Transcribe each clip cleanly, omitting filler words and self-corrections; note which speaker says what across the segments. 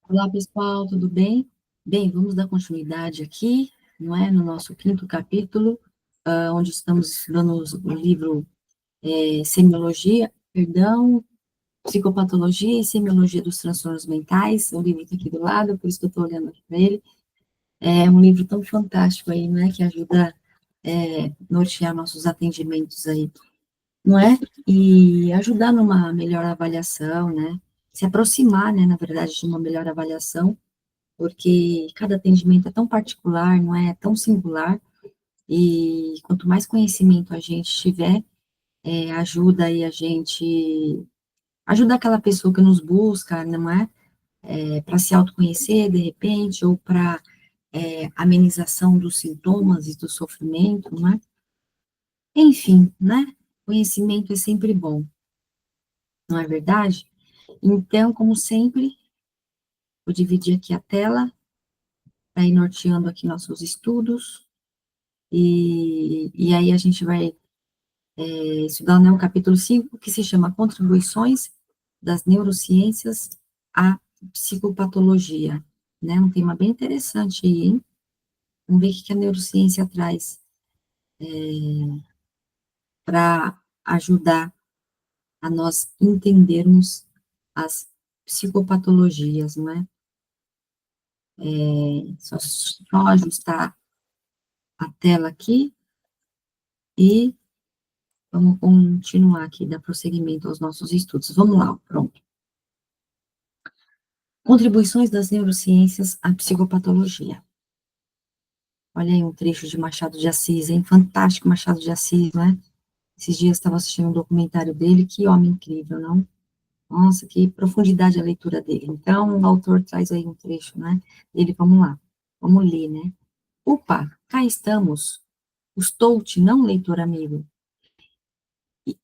Speaker 1: Olá, pessoal, tudo bem? Bem, vamos dar continuidade aqui, não é? No nosso quinto capítulo, onde estamos estudando o livro Semiologia, perdão, Psicopatologia e Semiologia dos Transtornos Mentais. O livro está aqui do lado, por isso que eu estou olhando aqui para ele. É um livro tão fantástico aí, não é? Que ajuda a nortear nossos atendimentos aí, não é? E ajudar numa melhor avaliação, né? Se aproximar, né, na verdade, de uma melhor avaliação, porque cada atendimento é tão particular, não é tão singular, e quanto mais conhecimento a gente tiver, ajuda aí a gente, ajuda aquela pessoa que nos busca, não é? Para se autoconhecer, de repente, ou para amenização dos sintomas e do sofrimento, não é? Enfim, né? Conhecimento é sempre bom, não é verdade? Então, como sempre, vou dividir aqui a tela, para ir norteando aqui nossos estudos, e aí a gente vai estudar, né, o capítulo 5 que se chama Contribuições das Neurociências à Psicopatologia, né, um tema bem interessante aí, hein? Vamos ver o que a neurociência traz para ajudar a nós entendermos as psicopatologias, não é? Só ajustar a tela aqui e vamos continuar aqui, dar prosseguimento aos nossos estudos. Vamos lá, pronto. Contribuições das neurociências à psicopatologia. Olha aí um trecho de Machado de Assis, hein? Fantástico Machado de Assis, né? Esses dias estava assistindo um documentário dele, que homem incrível, não? Nossa, que profundidade a leitura dele. Então, o autor traz aí um trecho, né? Ele, vamos lá, vamos ler, né? Opa, cá estamos. Estou-te, não, leitor amigo.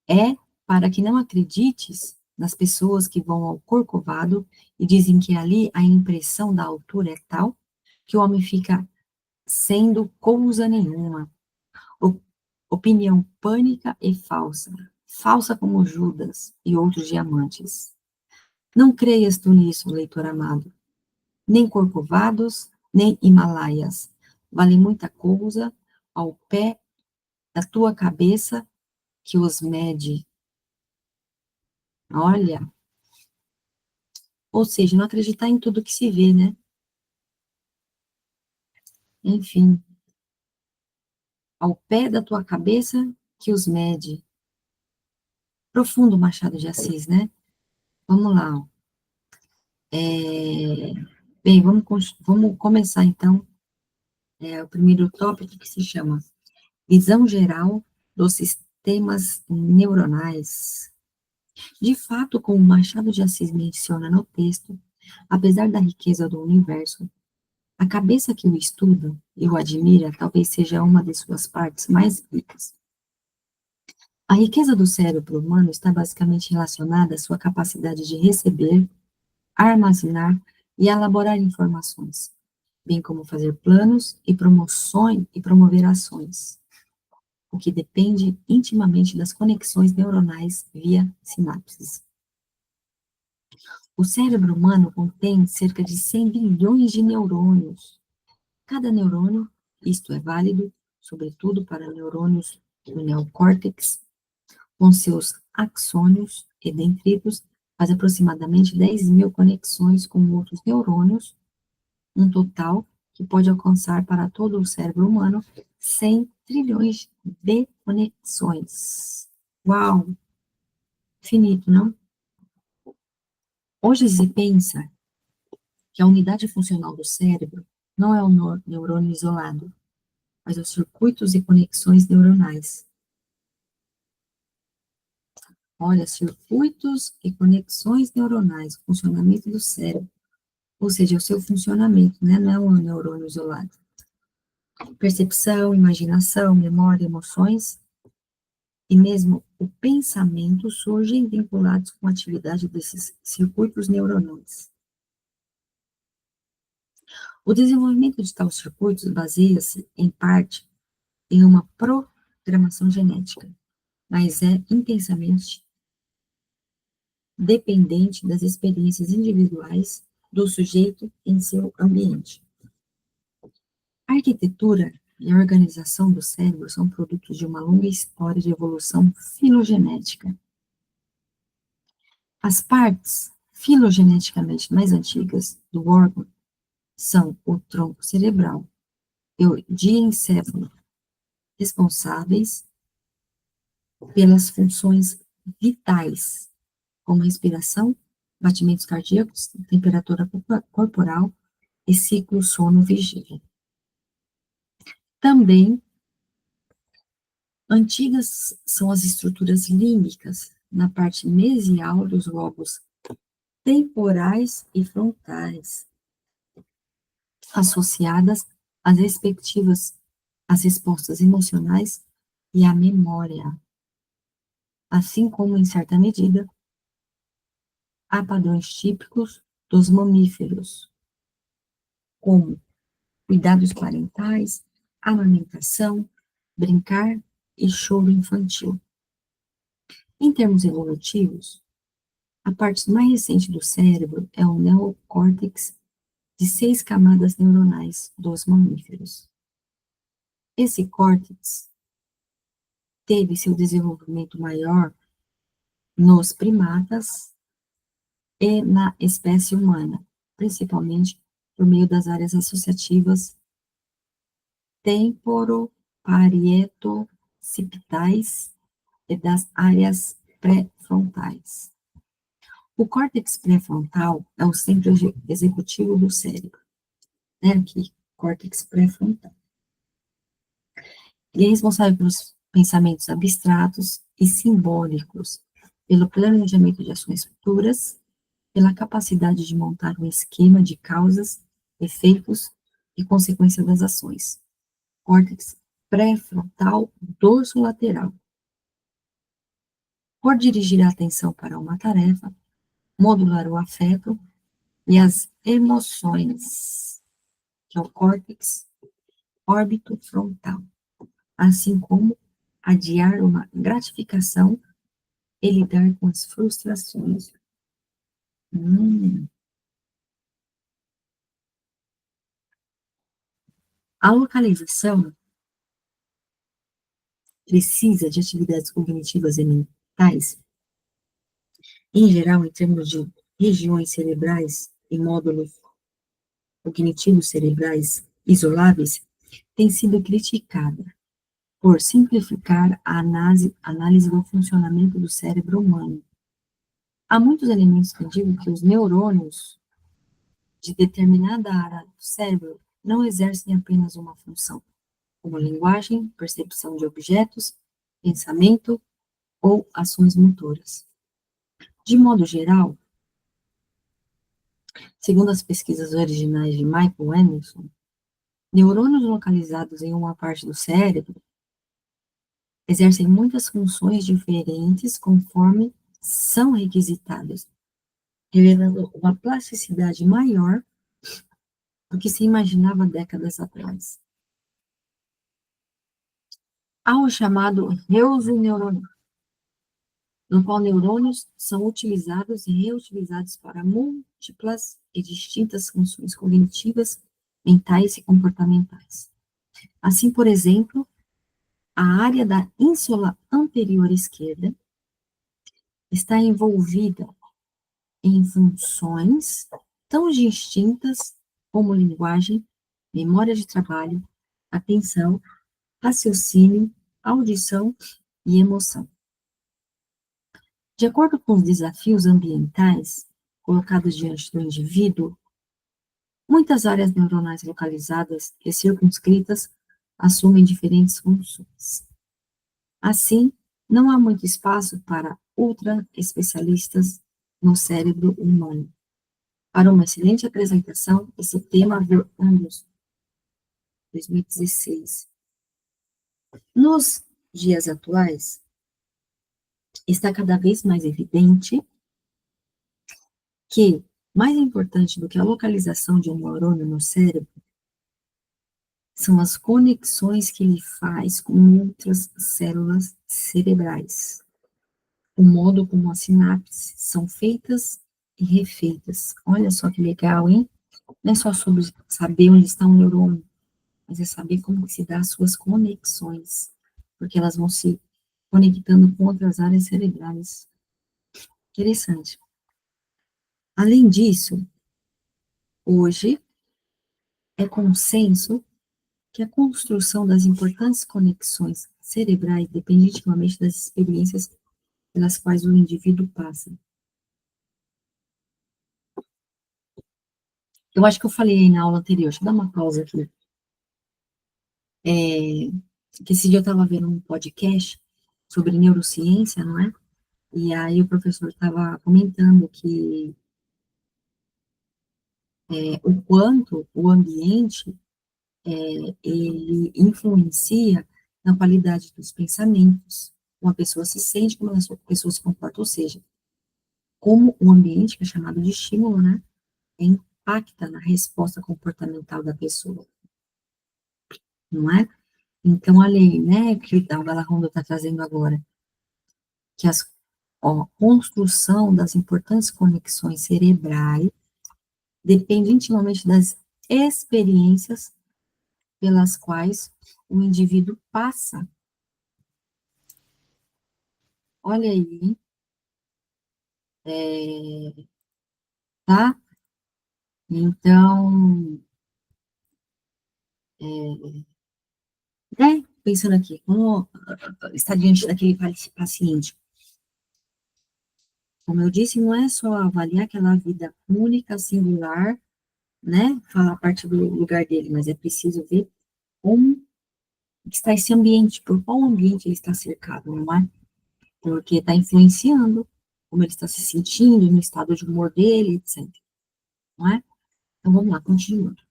Speaker 1: É para que não acredites nas pessoas que vão ao Corcovado e dizem que ali a impressão da altura é tal que o homem fica sendo coisa nenhuma. Opinião pânica e falsa, falsa como Judas e outros diamantes. Não creias tu nisso, leitor amado. Nem Corcovados, nem Himalaias. Vale muita coisa ao pé da tua cabeça que os mede. Olha, ou seja, não acreditar em tudo que se vê, né? Enfim, ao pé da tua cabeça que os mede. Profundo Machado de Assis, né? Vamos lá, ó. Bem, vamos começar então, o primeiro tópico que se chama Visão Geral dos Sistemas Neuronais. De fato, como Machado de Assis menciona no texto, apesar da riqueza do universo, a cabeça que o estuda e o admira talvez seja uma de suas partes mais ricas. A riqueza do cérebro humano está basicamente relacionada à sua capacidade de receber, armazenar e elaborar informações, bem como fazer planos e promoções e promover ações, o que depende intimamente das conexões neuronais via sinapses. O cérebro humano contém cerca de 100 bilhões de neurônios. Cada neurônio, isto é válido, sobretudo para neurônios do neocórtex, com seus axônios e dendritos, faz aproximadamente 10 mil conexões com outros neurônios, um total que pode alcançar para todo o cérebro humano 100 trilhões de conexões. Uau! Finito, não? Hoje se pensa que a unidade funcional do cérebro não é o neurônio isolado, mas os circuitos e conexões neuronais. Olha, circuitos e conexões neuronais, funcionamento do cérebro, ou seja, o seu funcionamento, né? Não é um neurônio isolado. Percepção, imaginação, memória, emoções e mesmo o pensamento surgem vinculados com a atividade desses circuitos neuronais. O desenvolvimento de tais circuitos baseia-se, em parte, em uma programação genética, mas é intensamente dependente das experiências individuais do sujeito em seu ambiente. A arquitetura e a organização do cérebro são produtos de uma longa história de evolução filogenética. As partes filogeneticamente mais antigas do órgão são o tronco cerebral e o diencéfalo, responsáveis pelas funções vitais, como respiração, batimentos cardíacos, temperatura corporal e ciclo sono-vigília. Também antigas são as estruturas límbicas, na parte mesial dos lobos temporais e frontais, associadas às respectivas às respostas emocionais e à memória, assim como, em certa medida, há padrões típicos dos mamíferos, como cuidados parentais, amamentação, brincar e choro infantil. Em termos evolutivos, a parte mais recente do cérebro é o neocórtex de 6 camadas neuronais dos mamíferos. Esse córtex teve seu desenvolvimento maior nos primatas e na espécie humana, principalmente por meio das áreas associativas temporoparieto-occipitais e das áreas pré-frontais. O córtex pré-frontal é o centro executivo do cérebro, né? Aqui, córtex pré-frontal. Ele é responsável pelos pensamentos abstratos e simbólicos, pelo planejamento de ações futuras, pela capacidade de montar um esquema de causas, efeitos e consequência das ações. Córtex pré-frontal dorsolateral. Por dirigir a atenção para uma tarefa, modular o afeto e as emoções, que é o córtex órbito-frontal, assim como adiar uma gratificação e lidar com as frustrações. A localização precisa de atividades cognitivas e mentais, em geral, em termos de regiões cerebrais e módulos cognitivos cerebrais isoláveis, tem sido criticada por simplificar a análise do funcionamento do cérebro humano. Há muitos elementos que indicam que os neurônios de determinada área do cérebro não exercem apenas uma função, como linguagem, percepção de objetos, pensamento ou ações motoras. De modo geral, segundo as pesquisas originais de Michael Anderson, neurônios localizados em uma parte do cérebro exercem muitas funções diferentes conforme são requisitadas, revelando uma plasticidade maior do que se imaginava décadas atrás. Há o chamado reuso neurônico, no qual neurônios são utilizados e reutilizados para múltiplas e distintas funções cognitivas, mentais e comportamentais. Assim, por exemplo, a área da ínsula anterior esquerda está envolvida em funções tão distintas como linguagem, memória de trabalho, atenção, raciocínio, audição e emoção. De acordo com os desafios ambientais colocados diante do indivíduo, muitas áreas neuronais localizadas e circunscritas assumem diferentes funções. Assim, não há muito espaço para ultra-especialistas no cérebro humano. Para uma excelente apresentação, esse tema viu ambos, 2016. Nos dias atuais, está cada vez mais evidente que, mais importante do que a localização de um neurônio no cérebro, são as conexões que ele faz com outras células cerebrais. O modo como as sinapses são feitas e refeitas. Olha só que legal, hein? Não é só sobre saber onde está um neurônio, mas é saber como que se dá as suas conexões, porque elas vão se conectando com outras áreas cerebrais. Interessante. Além disso, hoje é consenso que a construção das importantes conexões cerebrais depende intimamente das experiências pelas quais o indivíduo passa. Eu acho que eu falei aí na aula anterior, deixa eu dar uma pausa aqui. Que esse dia eu estava vendo um podcast sobre neurociência, não é? E aí o professor estava comentando que o quanto o ambiente ele influencia na qualidade dos pensamentos, como a pessoa se sente, como a pessoa se comporta, ou seja, como o ambiente, que é chamado de estímulo, né, impacta na resposta comportamental da pessoa, não é? Então, olha aí, né, que a Balaronda está trazendo agora, que a construção das importantes conexões cerebrais depende intimamente das experiências pelas quais o indivíduo passa. Olha aí, tá? Então, pensando aqui, como está diante daquele paciente, como eu disse, não é só avaliar aquela vida única, singular, né? Falar a partir do lugar dele, mas é preciso ver como está esse ambiente, por qual ambiente ele está cercado, não é? Porque está influenciando como ele está se sentindo, no estado de humor dele, etc. Não é? Então vamos lá, continuando.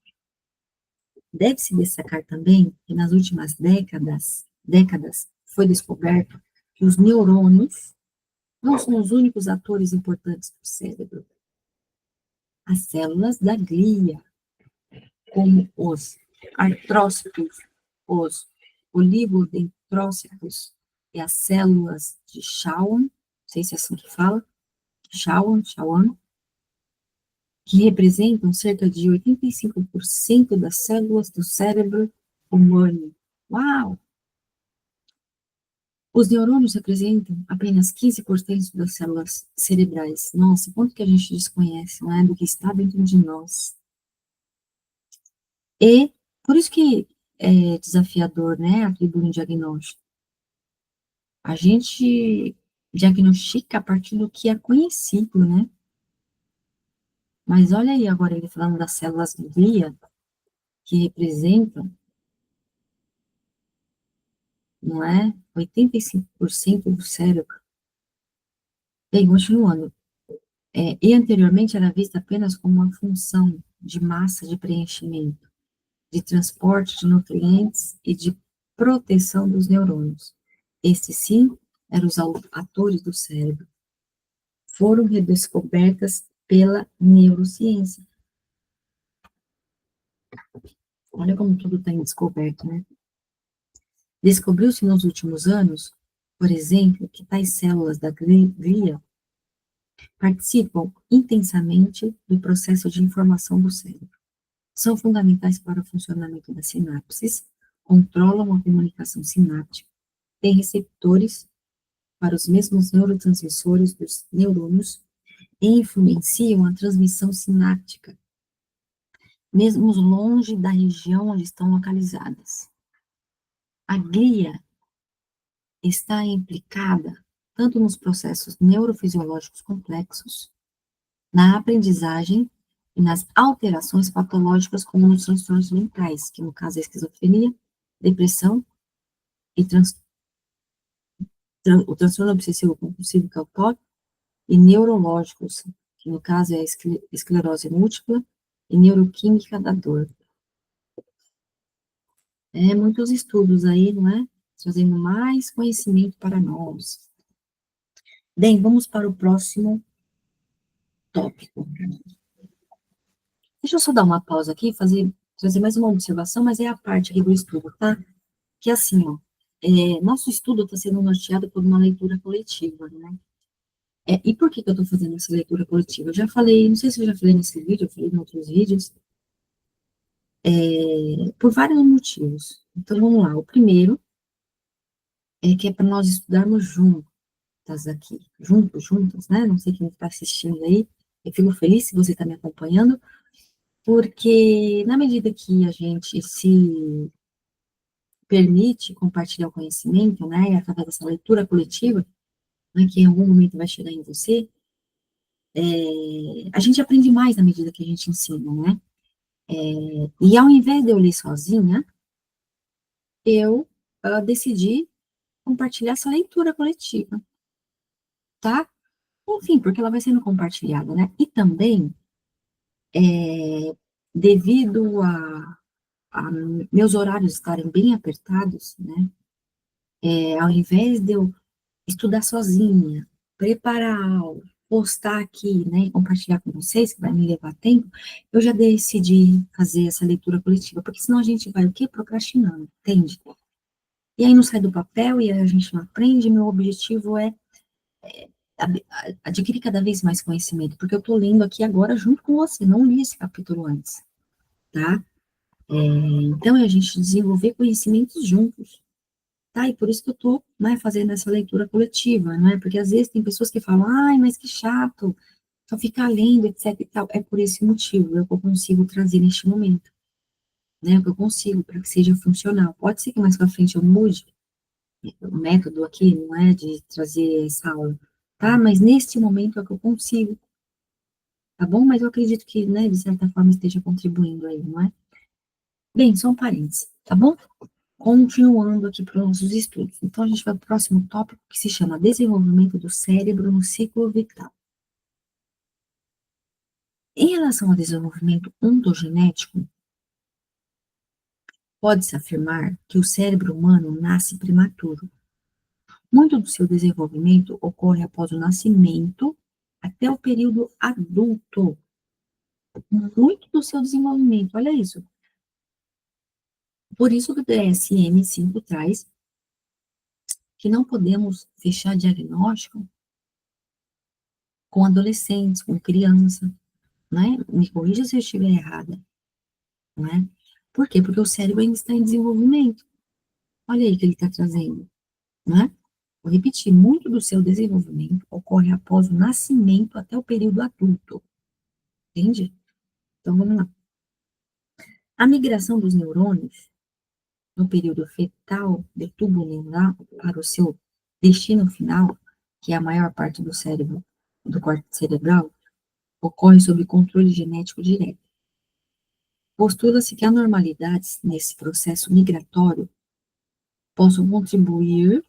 Speaker 1: Deve-se destacar também que nas últimas décadas foi descoberto que os neurônios não são os únicos atores importantes do cérebro. As células da glia, como os artrócitos, os oligodendrócitos e as células de Schwann, não sei se é assim que fala, Schwann, que representam cerca de 85% das células do cérebro humano. Uau! Os neurônios representam apenas 15% das células cerebrais. Nossa, quanto que a gente desconhece, não é? Do que está dentro de nós. E por isso que é desafiador, né, atribuir um diagnóstico. A gente diagnostica a partir do que é conhecido, né? Mas olha aí agora ele falando das células glia, que representam, não é? 85% do cérebro. Bem, continuando. E anteriormente era vista apenas como uma função de massa de preenchimento, de transporte de nutrientes e de proteção dos neurônios. Estes, sim, eram os atores do cérebro. Foram redescobertas pela neurociência. Olha como tudo está em descoberto, né? Descobriu-se nos últimos anos, por exemplo, que tais células da glia participam intensamente do processo de informação do cérebro. São fundamentais para o funcionamento das sinapses, controlam a comunicação sináptica, têm receptores para os mesmos neurotransmissores dos neurônios e influenciam a transmissão sináptica, mesmo longe da região onde estão localizadas. A glia está implicada tanto nos processos neurofisiológicos complexos, na aprendizagem e nas alterações patológicas, como nos transtornos mentais, que no caso é a esquizofrenia, depressão e o transtorno obsessivo compulsivo, que é o TOC, e neurológicos, que no caso é a esclerose múltipla e neuroquímica da dor. Muitos estudos aí, não é? Trazendo mais conhecimento para nós. Bem, vamos para o próximo tópico. Deixa eu só dar uma pausa aqui, trazer mais uma observação, mas é a parte aqui do estudo, tá? Que assim, ó, nosso estudo está sendo norteado por uma leitura coletiva, né? E por que que eu estou fazendo essa leitura coletiva? Eu já falei, não sei se eu já falei nesse vídeo, eu falei em outros vídeos, por vários motivos. Então, vamos lá. O primeiro é que é para nós estudarmos juntas aqui, juntas, né? Não sei quem está assistindo aí. Eu fico feliz se você está me acompanhando, porque na medida que a gente se permite compartilhar o conhecimento, né, através dessa leitura coletiva, né, que em algum momento vai chegar em você, a gente aprende mais na medida que a gente ensina, né? E ao invés de eu ler sozinha, eu decidi compartilhar essa leitura coletiva, tá? Enfim, porque ela vai sendo compartilhada, né? E também, devido a meus horários estarem bem apertados, né? Ao invés de eu estudar sozinha, preparar a aula, postar aqui, né, e compartilhar com vocês, que vai me levar tempo, eu já decidi fazer essa leitura coletiva, porque senão a gente vai o quê? Procrastinando, entende? E aí não sai do papel e a gente não aprende. Meu objetivo é adquirir cada vez mais conhecimento, porque eu estou lendo aqui agora junto com você, não li esse capítulo antes, tá? Então, é a gente desenvolver conhecimentos juntos, tá? E por isso que eu estou, né, fazendo essa leitura coletiva, né? Porque às vezes tem pessoas que falam, ai, mas que chato, só ficar lendo, etc e tal. É por esse motivo, é o que eu consigo trazer neste momento, né? É o que eu consigo para que seja funcional. Pode ser que mais para frente eu mude o método aqui, não é de trazer essa aula, tá? Mas neste momento é o que eu consigo, tá bom? Mas eu acredito que, né, de certa forma esteja contribuindo aí, não é? Bem, só um parênteses, tá bom? Continuando aqui para os nossos estudos. Então, a gente vai para o próximo tópico, que se chama Desenvolvimento do Cérebro no Ciclo Vital. Em relação ao desenvolvimento ontogenético, pode-se afirmar que o cérebro humano nasce prematuro. Muito do seu desenvolvimento ocorre após o nascimento até o período adulto. Muito do seu desenvolvimento, olha isso. Por isso que o DSM-5 traz que não podemos fechar diagnóstico com adolescentes, com criança, né? Me corrija se eu estiver errada, né? Por quê? Porque o cérebro ainda está em desenvolvimento. Olha aí que ele está trazendo, né? Vou repetir, muito do seu desenvolvimento ocorre após o nascimento até o período adulto, entende? Então, vamos lá. A migração dos neurônios no período fetal do tubo neural para o seu destino final, que é a maior parte do cérebro, do córtex cerebral, ocorre sob controle genético direto. Postula-se que anormalidades nesse processo migratório possam contribuir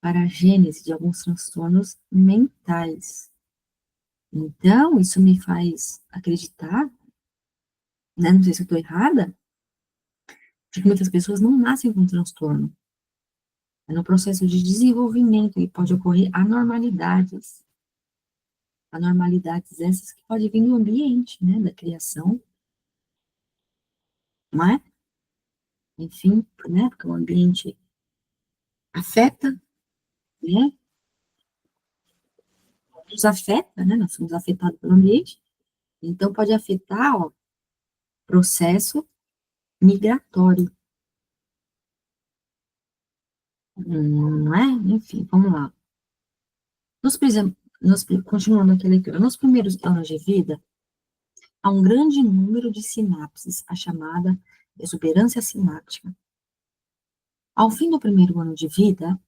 Speaker 1: para a gênese de alguns transtornos mentais. Então, isso me faz acreditar, né, não sei se eu estou errada, de que muitas pessoas não nascem com transtorno. É no processo de desenvolvimento e pode ocorrer anormalidades. Anormalidades essas que podem vir do ambiente, né, da criação, não é? Enfim, né, porque o ambiente afeta, né, nos afeta, né, nós somos afetados pelo ambiente, então pode afetar, ó, processo migratório, não é? Enfim, vamos lá. Continuando aqui a leitura, nos primeiros anos de vida, há um grande número de sinapses, a chamada exuberância sináptica. Ao fim do primeiro ano de vida,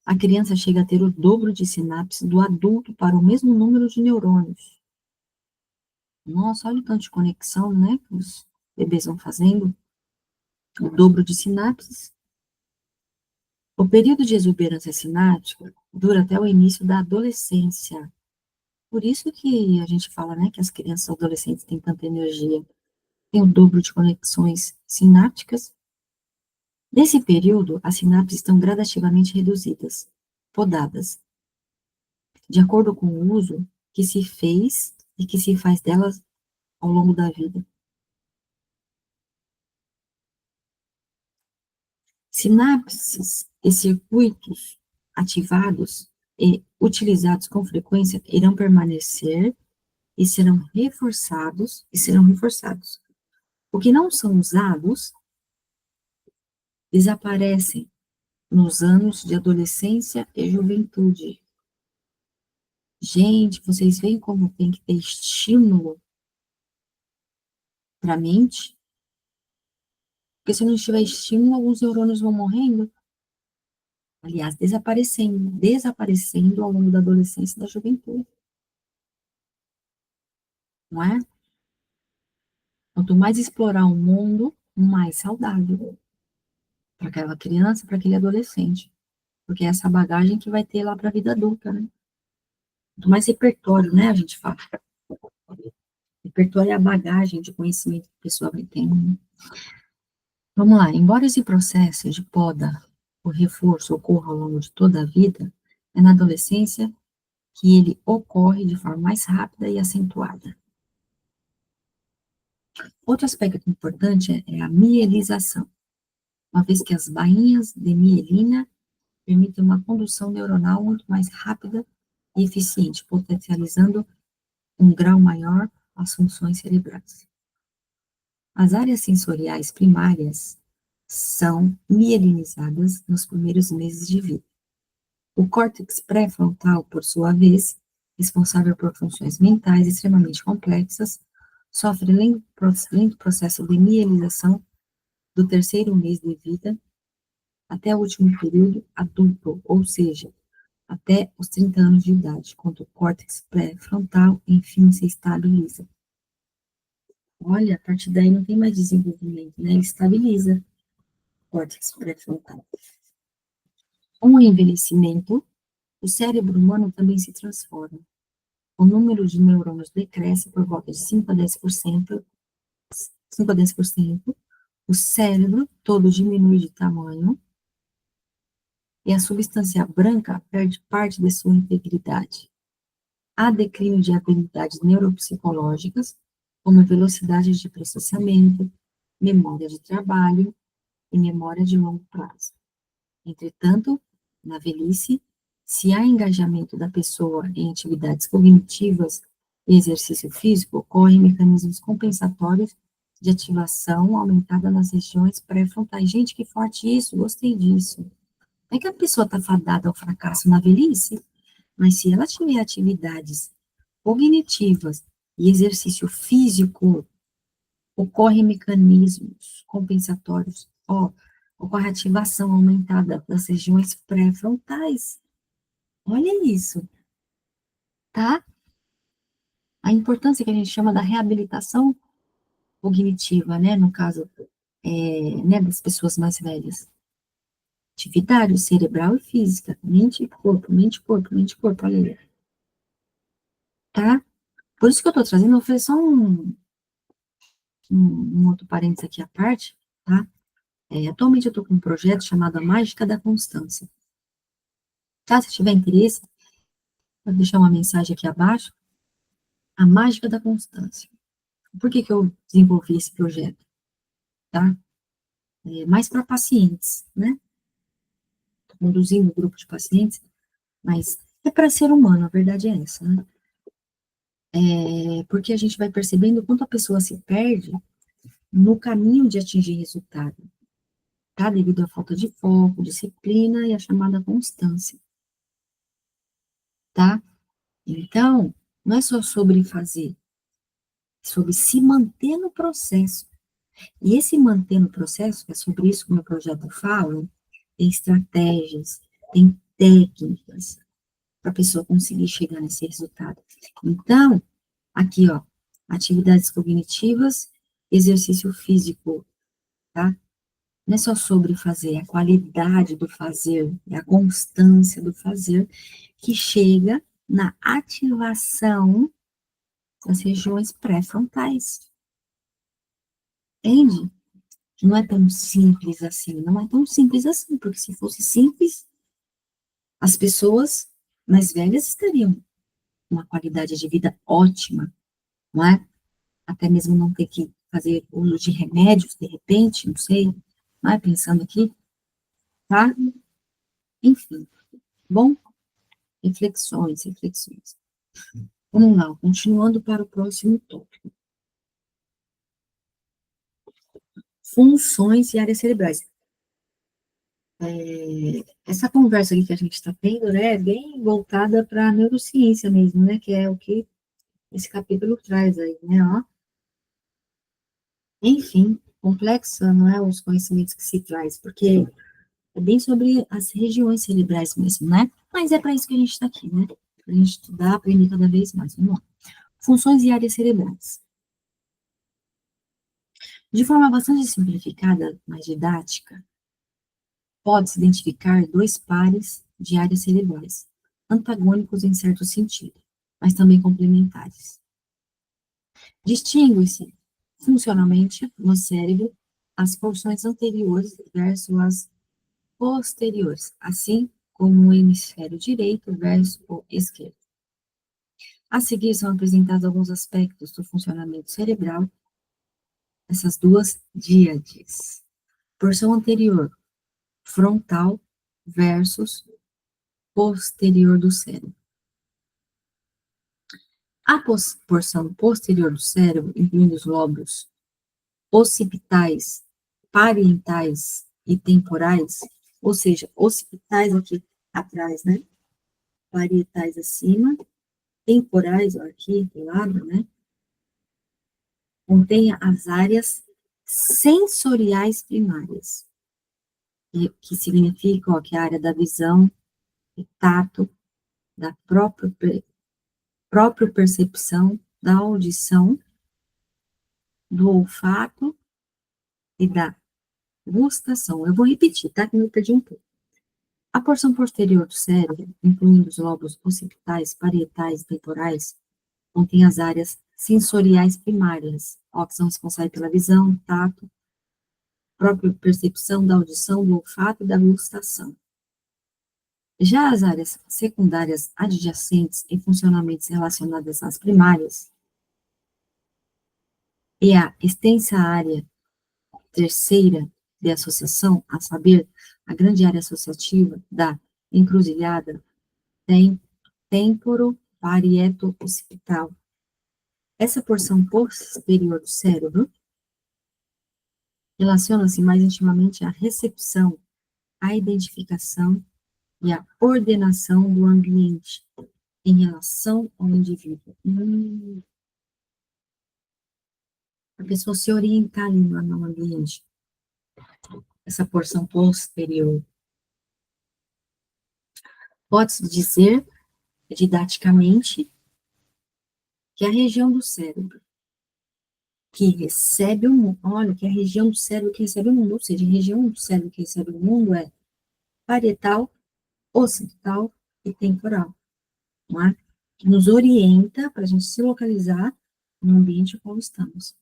Speaker 1: a criança chega a ter o dobro de sinapses do adulto para o mesmo número de neurônios. Nossa, olha o tanto de conexão, né, que os bebês vão fazendo. O dobro de sinapses. O período de exuberância sináptica dura até o início da adolescência. Por isso que a gente fala, né, que as crianças e adolescentes têm tanta energia. Tem o dobro de conexões sinápticas. Nesse período, as sinapses estão gradativamente reduzidas, podadas, de acordo com o uso que se fez e que se faz delas ao longo da vida. Sinapses e circuitos ativados utilizados com frequência irão permanecer e serão reforçados, O que não são usados, desaparecem nos anos de adolescência e juventude. Gente, vocês veem como tem que ter estímulo para a mente? Porque se não tiver estímulo, alguns neurônios vão morrendo. Aliás, desaparecendo ao longo da adolescência e da juventude. Não é? Quanto mais explorar o mundo, mais saudável para aquela criança, para aquele adolescente. Porque é essa bagagem que vai ter lá para a vida adulta, né? Quanto mais repertório, né, a gente fala. Repertório é a bagagem de conhecimento que a pessoa vai tendo, né? Vamos lá, embora esse processo de poda, o reforço ocorra ao longo de toda a vida, é na adolescência que ele ocorre de forma mais rápida e acentuada. Outro aspecto importante é a mielização, uma vez que as bainhas de mielina permitem uma condução neuronal muito mais rápida e eficiente, potencializando um grau maior as funções cerebrais. As áreas sensoriais primárias são mielinizadas nos primeiros meses de vida. O córtex pré-frontal, por sua vez, responsável por funções mentais extremamente complexas, sofre lento processo de mielinização do terceiro mês de vida até o último período adulto, ou seja, até os 30 anos de idade, quando o córtex pré-frontal, enfim, se estabiliza. Olha, a partir daí não tem mais desenvolvimento, né? Ele estabiliza o córtex pré-frontal. Com o envelhecimento, o cérebro humano também se transforma. O número de neurônios decresce por volta de 5 a 10%, 5 a 10%, o cérebro todo diminui de tamanho e a substância branca perde parte de sua integridade. Há declínio de habilidades neuropsicológicas, como velocidade de processamento, memória de trabalho e memória de longo prazo. Entretanto, na velhice, se há engajamento da pessoa em atividades cognitivas e exercício físico, ocorrem mecanismos compensatórios de ativação aumentada nas regiões pré-frontais. Gente, que forte isso, gostei disso. É que a pessoa está fadada ao fracasso na velhice, mas se ela tiver atividades cognitivas e exercício físico, ocorrem mecanismos compensatórios, ocorre ativação aumentada das regiões pré-frontais. Olha isso, tá? A importância que a gente chama da reabilitação cognitiva, né, no caso, né, das pessoas mais velhas. Atividade cerebral e física, mente e corpo, mente e corpo, mente e corpo, olha aí. Tá? Por isso que eu tô trazendo, eu vou fazer só um outro parênteses aqui à parte, tá? Atualmente eu tô com um projeto chamado A Mágica da Constância. Tá? Se tiver interesse, vou deixar uma mensagem aqui abaixo. A Mágica da Constância. Por que que eu desenvolvi esse projeto? Tá? Mais para pacientes, né? Tô conduzindo um grupo de pacientes, mas é para ser humano, a verdade é essa, né? Porque a gente vai percebendo quanto a pessoa se perde no caminho de atingir resultado, tá? Devido à falta de foco, disciplina e a chamada constância, tá? Então, não é só sobre fazer, é sobre se manter no processo. E esse manter no processo, que é sobre isso que o meu projeto fala, tem estratégias, tem técnicas para a pessoa conseguir chegar nesse resultado. Então, aqui, ó, atividades cognitivas, exercício físico, tá? Não é só sobre fazer, é a qualidade do fazer, é a constância do fazer, que chega na ativação das regiões pré-frontais. Entende? Não é tão simples assim, não é tão simples assim, porque se fosse simples, as pessoas mais velhas estariam com uma qualidade de vida ótima, não é? Até mesmo não ter que fazer uso de remédios, de repente, não sei, não é? Pensando aqui, tá? Enfim, bom, reflexões, reflexões. Vamos lá, continuando para o próximo tópico. Funções e áreas cerebrais. Essa conversa aqui que a gente está tendo, né, é bem voltada para a neurociência mesmo, né, que é o que esse capítulo traz aí, né, ó. Enfim, complexa, não é, os conhecimentos que se traz, porque é bem sobre as regiões cerebrais mesmo, né, mas é para isso que a gente está aqui, né, para a gente estudar, aprender cada vez mais, vamos lá. Funções e áreas cerebrais. De forma bastante simplificada, mas didática, pode-se identificar dois pares de áreas cerebrais, antagônicos em certo sentido, mas também complementares. Distingue-se funcionalmente no cérebro as porções anteriores versus as posteriores, assim como o hemisfério direito versus o esquerdo. A seguir são apresentados alguns aspectos do funcionamento cerebral dessas duas díades. Porção anterior, frontal versus posterior do cérebro. A porção posterior do cérebro, incluindo os lóbulos occipitais, parietais e temporais, ou seja, occipitais aqui atrás, né? Parietais acima, temporais, ó, aqui do lado, né? Contém as áreas sensoriais primárias, que significa, ó, que é a área da visão, do tato, da própria percepção, da audição, do olfato e da gustação. Eu vou repetir, tá? Que eu me perdi um pouco. A porção posterior do cérebro, incluindo os lobos occipitais, parietais e temporais, contém as áreas sensoriais primárias, ó, que são responsáveis pela visão, tato, própria percepção da audição, do olfato e da gustação. Já as áreas secundárias adjacentes e funcionamentos relacionados às primárias, e a extensa área terceira de associação, a saber, a grande área associativa da encruzilhada, tem temporo parieto occipital. Essa porção posterior do cérebro relaciona-se mais intimamente à recepção, à identificação e à ordenação do ambiente em relação ao indivíduo. A pessoa se orientar ali no ambiente. Essa porção posterior. Pode-se dizer, didaticamente, que a região do cérebro que recebe o mundo, olha, que a região do cérebro que recebe o mundo, ou seja, a região do cérebro que recebe o mundo é parietal, occipital e temporal, não é? Que nos orienta para a gente se localizar no ambiente no qual estamos.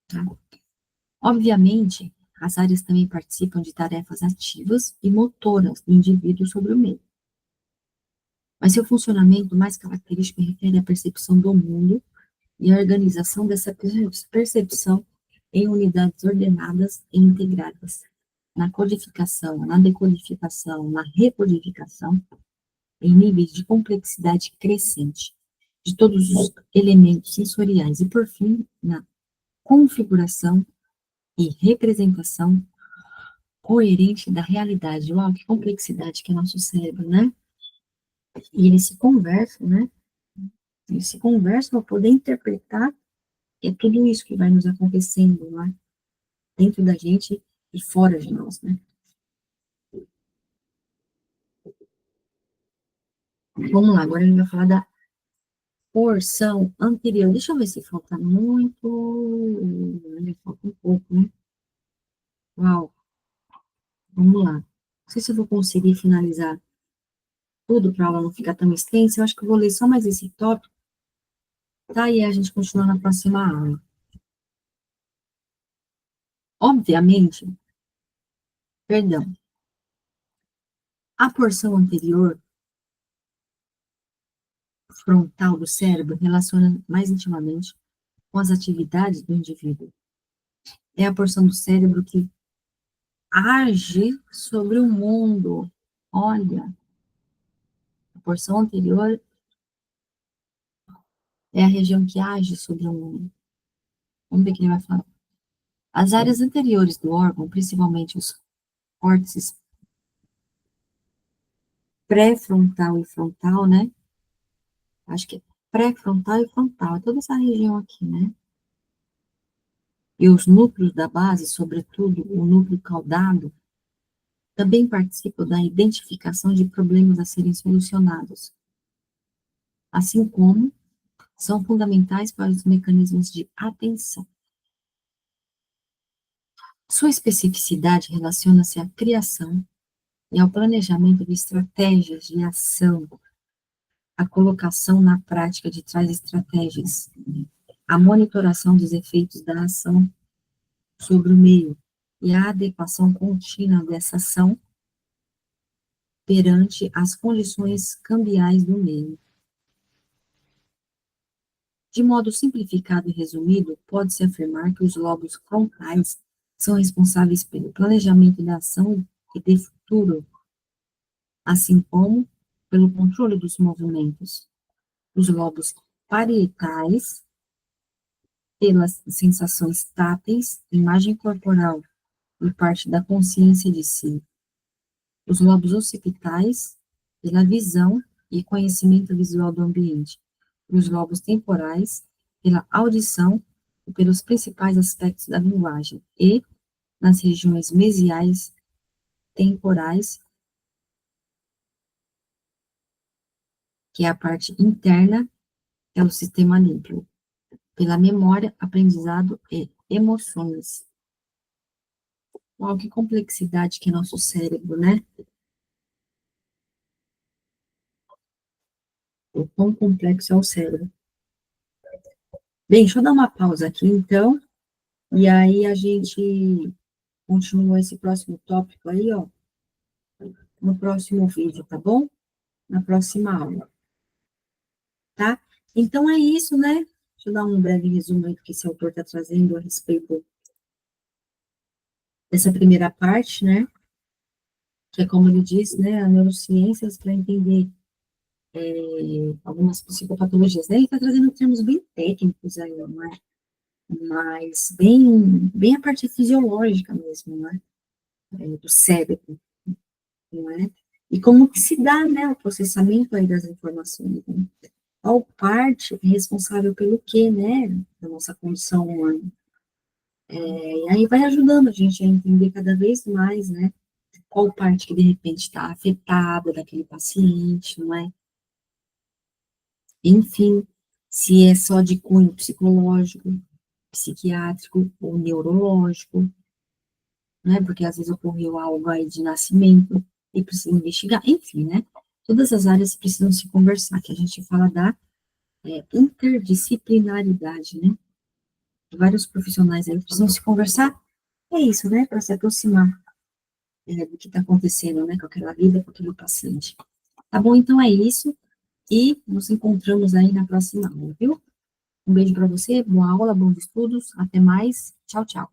Speaker 1: Tá? Obviamente, as áreas também participam de tarefas ativas e motoras do indivíduo sobre o meio. Mas seu funcionamento mais característico refere à percepção do mundo e a organização dessa percepção em unidades ordenadas e integradas, na codificação, na decodificação, na recodificação, em níveis de complexidade crescente, de todos os elementos sensoriais, e, por fim, na configuração e representação coerente da realidade. Uau, que complexidade que é nosso cérebro, né? E ele se conversa, né? Ele se conversa para poder interpretar, e é tudo isso que vai nos acontecendo, né? Dentro da gente e fora de nós, né? Vamos lá, agora a gente vai falar da porção anterior. Deixa eu ver se falta muito. Falta um pouco, né? Uau, vamos lá. Não sei se eu vou conseguir finalizar tudo para a aula não ficar tão extensa. Eu acho que eu vou ler só mais esse tópico, tá? E a gente continua na próxima aula. Obviamente, perdão, a porção anterior, frontal do cérebro, relaciona mais intimamente com as atividades do indivíduo. É a porção do cérebro que age sobre o mundo. Olha, A porção anterior é a região que age sobre o... Vamos ver o que ele vai falar. As áreas anteriores do órgão, principalmente os córtices pré-frontal e frontal, né? Acho que é pré-frontal e frontal, é toda essa região aqui, né? E os núcleos da base, sobretudo o núcleo caudado, também participam da identificação de problemas a serem solucionados, assim como são fundamentais para os mecanismos de atenção. Sua especificidade relaciona-se à criação e ao planejamento de estratégias de ação, a colocação na prática de tais estratégias, a monitoração dos efeitos da ação sobre o meio e a adequação contínua dessa ação perante as condições cambiais do meio. De modo simplificado e resumido, pode-se afirmar que os lobos frontais são responsáveis pelo planejamento da ação e de futuro, assim como pelo controle dos movimentos. Os lobos parietais, pelas sensações táteis, imagem corporal e parte da consciência de si. Os lobos occipitais, pela visão e conhecimento visual do ambiente. E os lobos temporais, pela audição e pelos principais aspectos da linguagem. E, nas regiões mesiais temporais, que é a parte interna, é o sistema límbico, pela memória, aprendizado e emoções. Uau, que complexidade que é nosso cérebro, né? O quão complexo é o cérebro. Bem, deixa eu dar uma pausa aqui, então, e aí a gente continua esse próximo tópico aí, ó, no próximo vídeo, tá bom? Na próxima aula, tá? Então é isso, né? Deixa eu dar um breve resumo aí do que esse autor está trazendo a respeito dessa primeira parte, né? Que é como ele diz, né? A neurociências para entender algumas psicopatologias, né? Ele está trazendo termos bem técnicos aí, não é? Mas bem a parte fisiológica mesmo, né? Do cérebro, não é? E como que se dá, né, o processamento aí das informações, né? Qual parte é responsável pelo quê, né, da nossa condição humana. E aí vai ajudando a gente a entender cada vez mais, né, qual parte que de repente está afetada daquele paciente, não é? Enfim, se é só de cunho psicológico, psiquiátrico ou neurológico, né? Porque às vezes ocorreu algo aí de nascimento e precisa investigar, enfim, né? Todas as áreas precisam se conversar, que a gente fala da interdisciplinaridade, né? Vários profissionais aí precisam se conversar, é isso, né? Para se aproximar do que está acontecendo, né? Com aquela vida, com aquele paciente. Tá bom? Então é isso, e nos encontramos aí na próxima aula, viu? Um beijo para você, boa aula, bons estudos, até mais, tchau, tchau.